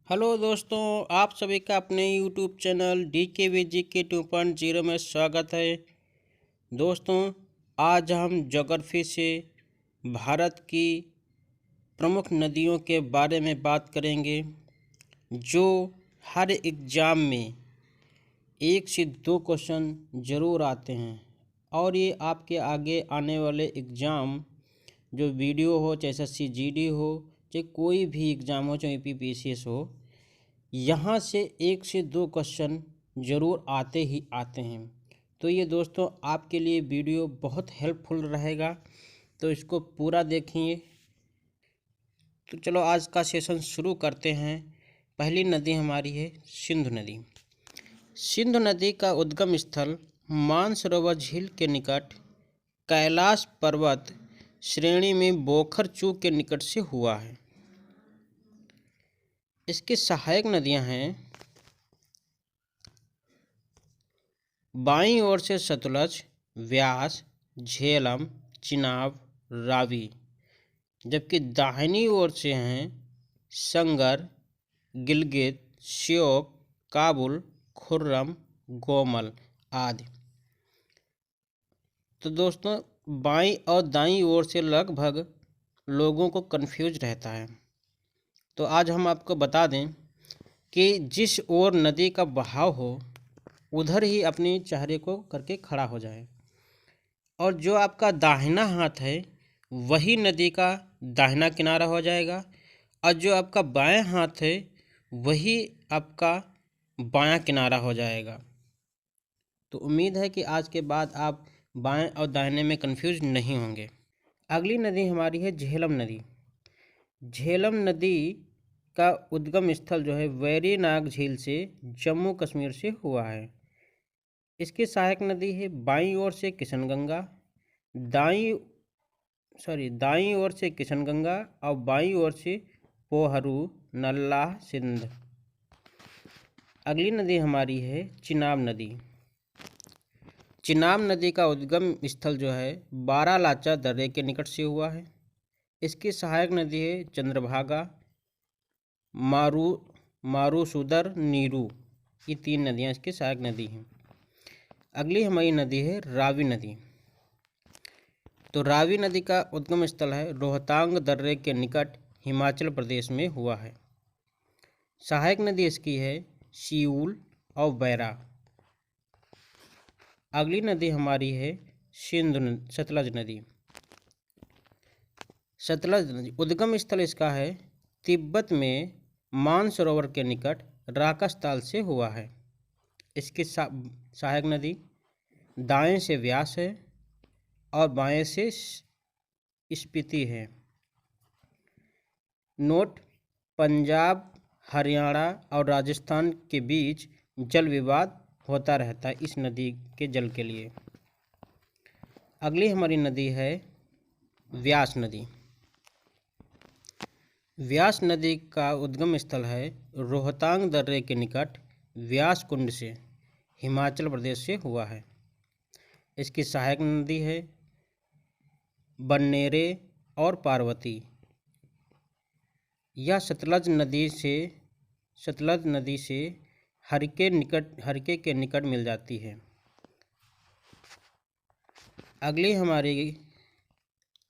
Hello दोस्तों, आप सभी का अपने यूट्यूब चैनल DKVGK 2.0 में स्वागत है। दोस्तों, आज हम ज्योग्राफी से भारत की प्रमुख नदियों के बारे में बात करेंगे, जो हर एग्ज़ाम में 1 से 2 क्वेश्चन ज़रूर आते हैं। और ये आपके आगे आने वाले एग्ज़ाम, जो वीडियो हो, चाहे SSC GD हो, चाहे कोई भी एग्ज़ाम हो, चाहे UPPCS हो, यहाँ से 1 से 2 क्वेश्चन ज़रूर आते ही आते हैं। तो ये दोस्तों आपके लिए वीडियो बहुत हेल्पफुल रहेगा, तो इसको पूरा देखिए। तो चलो आज का सेशन शुरू करते हैं। पहली नदी हमारी है सिंधु नदी। सिंधु नदी का उद्गम स्थल मानसरोवर झील के निकट कैलाश पर्वत श्रेणी में बोखर चू के निकट से हुआ है। इसकी सहायक नदियां हैं बाईं ओर से सतलज, व्यास, झेलम, चिनाब, रावी, जबकि दाहिनी ओर से हैं संगर, गिलगित, श्योक, काबुल, खुर्रम, गोमल आदि। तो दोस्तों बाईं और दाईं ओर से लगभग लोगों को कंफ्यूज रहता है। तो आज हम आपको बता दें कि जिस ओर नदी का बहाव हो उधर ही अपने चेहरे को करके खड़ा हो जाए, और जो आपका दाहिना हाथ है वही नदी का दाहिना किनारा हो जाएगा, और जो आपका बायां हाथ है वही आपका बायां किनारा हो जाएगा। तो उम्मीद है कि आज के बाद आप बाएं और दाहिने में कंफ्यूज नहीं होंगे। अगली नदी हमारी है झेलम नदी। झेलम नदी का उद्गम स्थल जो है वेरीनाग झील से जम्मू कश्मीर से हुआ है। इसकी सहायक नदी है बाईं ओर से किशनगंगा, दाईं ओर से किशनगंगा और बाईं ओर से पोहरू, नल्ला, सिंध। अगली नदी हमारी है चिनाब नदी। चिनाब नदी का उद्गम स्थल जो है बारालाचा दर्रे के निकट से हुआ है। इसकी सहायक नदी है चंद्रभागा, मारूसुदर, नीरू। ये 3 नदियाँ इसकी सहायक नदी हैं। अगली हमारी नदी है रावी नदी। तो रावी नदी का उद्गम स्थल है रोहतांग दर्रे के निकट हिमाचल प्रदेश में हुआ है। सहायक नदी इसकी है सियूल और बैरा। अगली नदी हमारी है सतलज नदी। सतलज नदी उद्गम स्थल इसका है तिब्बत में मानसरोवर के निकट राकसताल से हुआ है। इसकी सहायक नदी दाएं से व्यास है और बाएं से स्पीति है। नोट: पंजाब, हरियाणा और राजस्थान के बीच जल विवाद होता रहता है इस नदी के जल के लिए। अगली हमारी नदी है व्यास नदी। व्यास नदी का उद्गम स्थल है रोहतांग दर्रे के निकट व्यास कुंड से हिमाचल प्रदेश से हुआ है। इसकी सहायक नदी है बन्नेरे और पार्वती। यह सतलज नदी से हरके के निकट मिल जाती है। अगली हमारी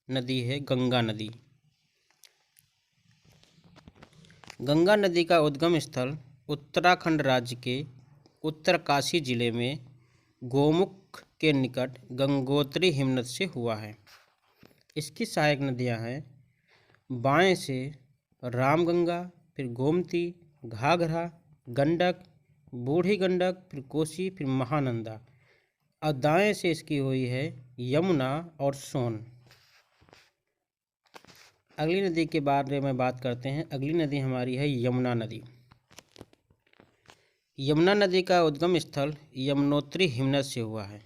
नदी है गंगा नदी। गंगा नदी का उद्गम स्थल उत्तराखंड राज्य के उत्तरकाशी जिले में गोमुख के निकट गंगोत्री हिमनद से हुआ है। इसकी सहायक नदियां हैं बाएं से रामगंगा, फिर गोमती, घाघरा, गंडक, बूढ़ी गंडक, फिर कोसी, फिर महानंदा, और दाएं से इसकी हुई है यमुना और सोन। अगली नदी के बारे में बात करते हैं। अगली नदी हमारी है यमुना नदी। यमुना नदी का उद्गम स्थल यमुनोत्री हिमनद से हुआ है,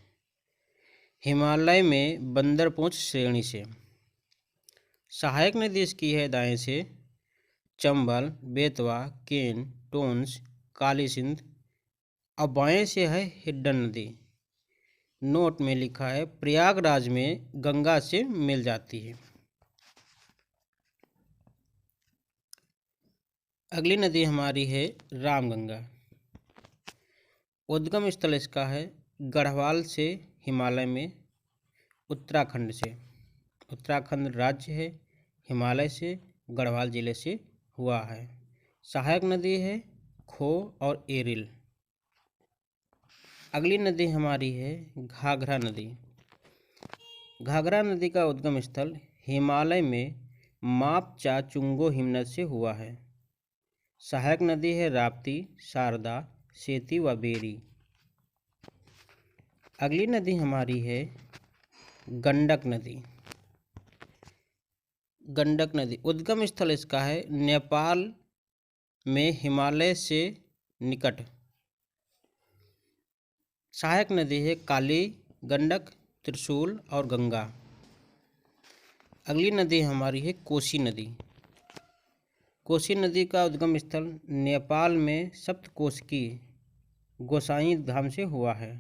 हिमालय में बंदरपूंछ श्रेणी से। सहायक नदी इसकी है दाएं से चंबल, बेतवा, केन, टोंस, काली सिंध, और बाएं से है हिड्डन नदी। नोट में लिखा है प्रयागराज में गंगा से मिल जाती है। अगली नदी हमारी है रामगंगा। उद्गम स्थल इसका है गढ़वाल से हिमालय में, उत्तराखंड से। उत्तराखंड राज्य है, हिमालय से गढ़वाल जिले से हुआ है। सहायक नदी है खो और एरिल। अगली नदी हमारी है घाघरा नदी। घाघरा नदी का उद्गम स्थल हिमालय में मापचा चुंगो हिमनद से हुआ है। सहायक नदी है राप्ती, शारदा, सेती व बेरी। अगली नदी हमारी है गंडक नदी। गंडक नदी उद्गम स्थल इसका है नेपाल में हिमालय से निकट। सहायक नदी है काली, गंडक, त्रिशूल और गंगा। अगली नदी हमारी है कोसी नदी। कोसी नदी का उद्गम स्थल नेपाल में सप्तकोशिकी गोसाई धाम से हुआ है।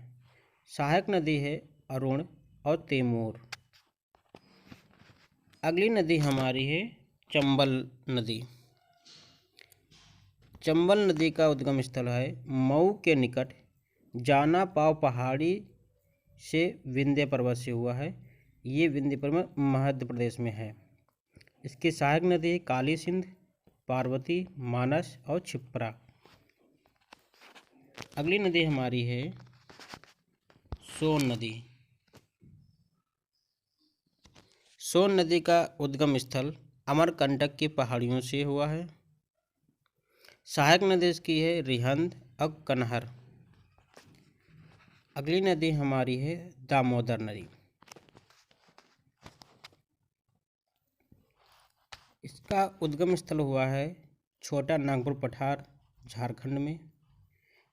सहायक नदी है अरुण और तैमूर। अगली नदी हमारी है चंबल नदी। चंबल नदी का उद्गम स्थल है मऊ के निकट जाना पाव पहाड़ी से विंध्य पर्वत से हुआ है। ये विंध्य पर्वत मध्य प्रदेश में है। इसकी सहायक नदी काली सिंध, पार्वती, मानस और क्षिप्रा। अगली नदी हमारी है सोन नदी। सोन नदी का उद्गम स्थल अमरकंटक की पहाड़ियों से हुआ है। सहायक नदी इसकी है रिहंद और कन्हर। अगली नदी हमारी है दामोदर नदी। इसका उद्गम स्थल हुआ है छोटा नागपुर पठार, झारखंड में।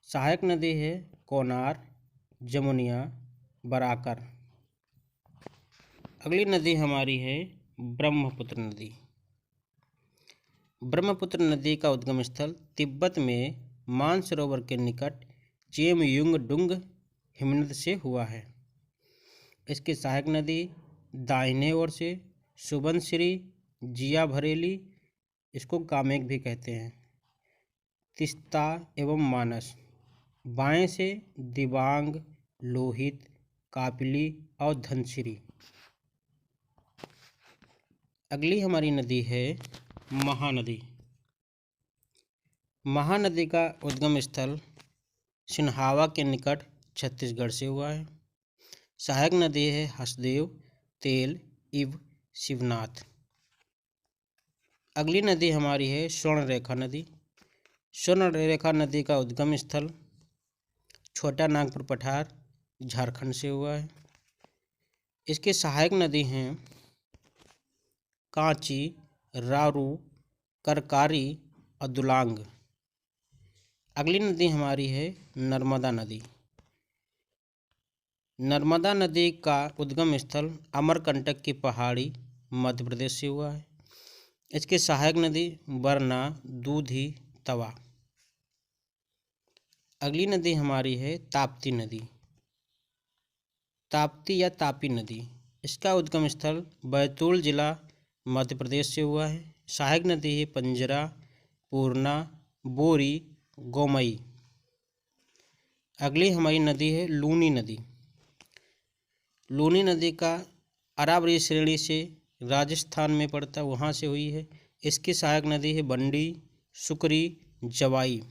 सहायक नदी है कोनार, जमुनिया, बराकर। अगली नदी हमारी है ब्रह्मपुत्र नदी। ब्रह्मपुत्र नदी का उद्गम स्थल तिब्बत में मानसरोवर के निकट चेमयुंगडुंग हिमनद से हुआ है। इसकी सहायक नदी दाहिने ओर से सुबनसिरी, जिया भरेली, इसको कामेक भी कहते हैं, तिस्ता एवं मानस। बाएं से दिबांग, लोहित, कापिली और धनसिरी। अगली हमारी नदी है महानदी। महानदी का उद्गम स्थल सिन्हावा के निकट छत्तीसगढ़ से हुआ है। सहायक नदी है हसदेव, तेल, इव, शिवनाथ। अगली नदी हमारी है स्वर्णरेखा नदी। स्वर्णरेखा नदी का उद्गम स्थल छोटा नागपुर पठार, झारखंड से हुआ है। इसकी सहायक नदी हैं कांची, रारू, करकारी और दुलांग। अगली नदी हमारी है नर्मदा नदी। नर्मदा नदी का उद्गम स्थल अमरकंटक की पहाड़ी, मध्य प्रदेश से हुआ है। इसकी सहायक नदी बरना, दूधी, तवा। अगली नदी हमारी है ताप्ती नदी। ताप्ती या तापी नदी, इसका उद्गम स्थल बैतूल जिला, मध्य प्रदेश से हुआ है। सहायक नदी है पंजरा, पूर्णा, बोरी, गोमई। अगली हमारी नदी है लूनी नदी। लूनी नदी का अरावली श्रेणी से राजस्थान में पड़ता, वहाँ से हुई है। इसकी सहायक नदी है बंडी, सुकरी, जवाई।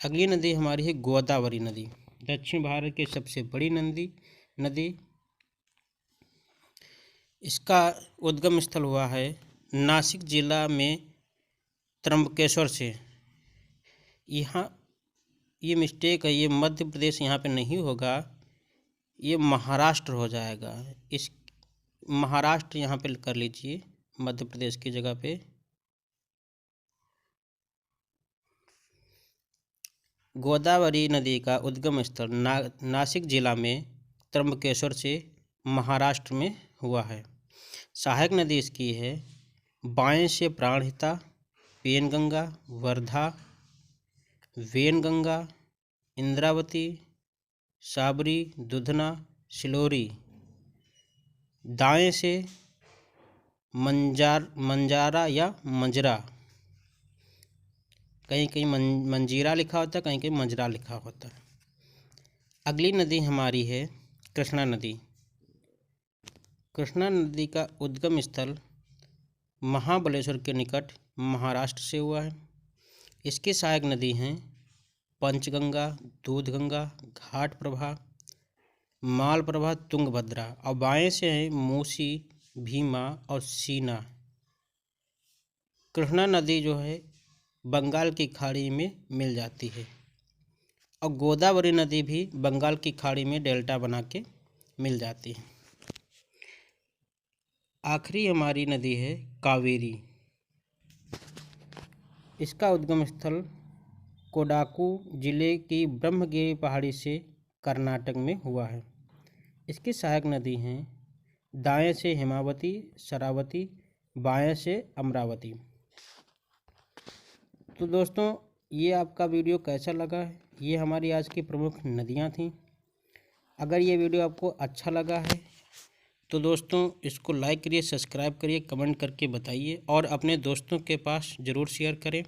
अगली नदी हमारी है गोदावरी नदी, दक्षिण भारत की सबसे बड़ी नदी। इसका उद्गम स्थल हुआ है नासिक जिला में त्र्यंबकेश्वर से। यहाँ ये मिस्टेक है, ये मध्य प्रदेश यहाँ पे नहीं होगा, ये महाराष्ट्र हो जाएगा। इस महाराष्ट्र यहाँ पे कर लीजिए, मध्य प्रदेश की जगह पे। गोदावरी नदी का उद्गम स्थल नासिक जिला में त्र्यंबकेश्वर से महाराष्ट्र में हुआ है। सहायक नदी इसकी है बाएं से प्राणहिता, पेनगंगा, वर्धा, वेनगंगा, इंद्रावती, साबरी, दुधना, सिलोरी। दाएं से मंजारा या मंजरा। कहीं कहीं मंजीरा लिखा होता है, कहीं कहीं मंजरा लिखा होता है। अगली नदी हमारी है कृष्णा नदी। कृष्णा नदी का उद्गम स्थल महाबलेश्वर के निकट महाराष्ट्र से हुआ है। इसकी सहायक नदी हैं पंचगंगा, दूधगंगा, घाट प्रभा, मालप्रभा, तुंगभद्रा, और बाएं से हैं मूसी, भीमा और सीना। कृष्णा नदी जो है बंगाल की खाड़ी में मिल जाती है, और गोदावरी नदी भी बंगाल की खाड़ी में डेल्टा बना के मिल जाती है। आखिरी हमारी नदी है कावेरी। इसका उद्गम स्थल कोडागु जिले की ब्रह्मगिरी पहाड़ी से कर्नाटक में हुआ है। इसकी सहायक नदी हैं दाएं से हेमावती, शरावती, बाएं से अमरावती। तो दोस्तों, ये आपका वीडियो कैसा लगा है? ये हमारी आज की प्रमुख नदियां थीं। अगर ये वीडियो आपको अच्छा लगा है तो दोस्तों इसको लाइक करिए, सब्सक्राइब करिए, कमेंट करके बताइए और अपने दोस्तों के पास ज़रूर शेयर करें।